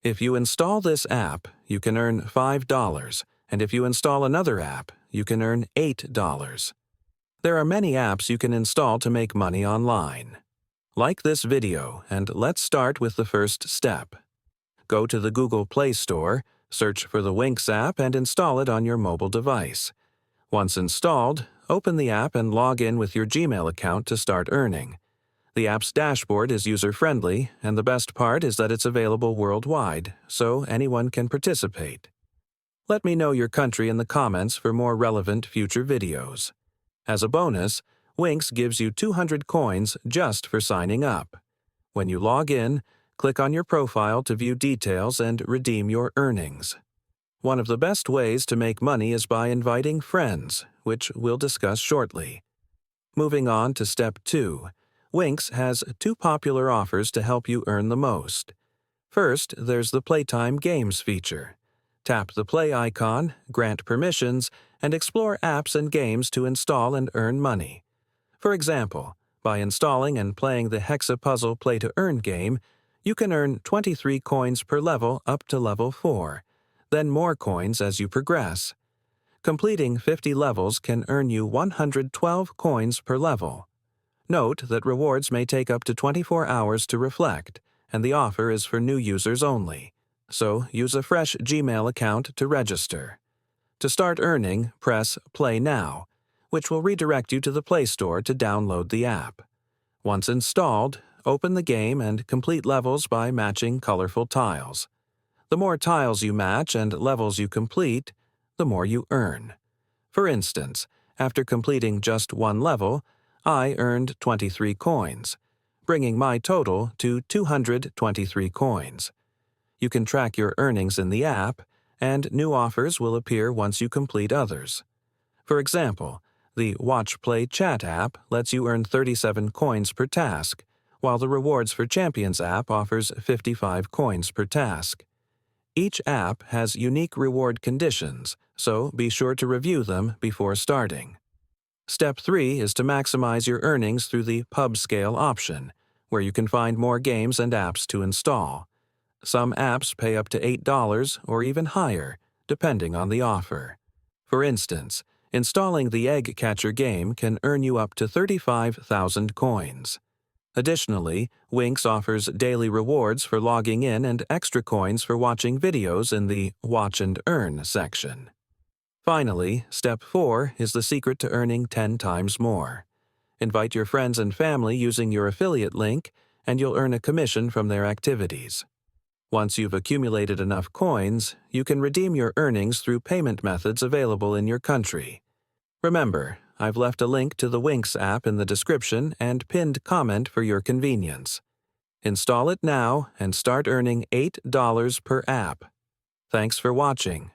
If you install this app, you can earn $5, and if you install another app, you can earn $8. There are many apps you can install to make money online. Like this video, and let's start with the first step. Go to the Google Play Store, search for the Winx app, and install it on your mobile device. Once installed, open the app and log in with your Gmail account to start earning. The app's dashboard is user-friendly, and the best part is that it's available worldwide, so anyone can participate. Let me know your country in the comments for more relevant future videos. As a bonus, Winx gives you 200 coins just for signing up. When you log in, click on your profile to view details and redeem your earnings. One of the best ways to make money is by inviting friends, which we'll discuss shortly. Moving on to Step 2. Winx has 2 popular offers to help you earn the most. First, there's the Playtime Games feature. Tap the play icon, grant permissions, and explore apps and games to install and earn money. For example, by installing and playing the Hexapuzzle Play-to-Earn game, you can earn 23 coins per level up to level 4, then more coins as you progress. Completing 50 levels can earn you 112 coins per level. Note that rewards may take up to 24 hours to reflect, and the offer is for new users only, so use a fresh Gmail account to register. To start earning, press Play Now, which will redirect you to the Play Store to download the app. Once installed, open the game and complete levels by matching colorful tiles. The more tiles you match and levels you complete, the more you earn. For instance, after completing just one level, I earned 23 coins, bringing my total to 223 coins. You can track your earnings in the app, and new offers will appear once you complete others. For example, the Watch Play Chat app lets you earn 37 coins per task, while the Rewards for Champions app offers 55 coins per task. Each app has unique reward conditions, so be sure to review them before starting. Step 3 is to maximize your earnings through the Pub Scale option, where you can find more games and apps to install. Some apps pay up to $8 or even higher, depending on the offer. For instance, installing the Egg Catcher game can earn you up to 35,000 coins. Additionally, Winx offers daily rewards for logging in and extra coins for watching videos in the Watch and Earn section. Finally, Step 4 is the secret to earning 10 times more. Invite your friends and family using your affiliate link, and you'll earn a commission from their activities. Once you've accumulated enough coins, you can redeem your earnings through payment methods available in your country. Remember, I've left a link to the Winx app in the description and pinned comment for your convenience. Install it now and start earning $8 per app. Thanks for watching.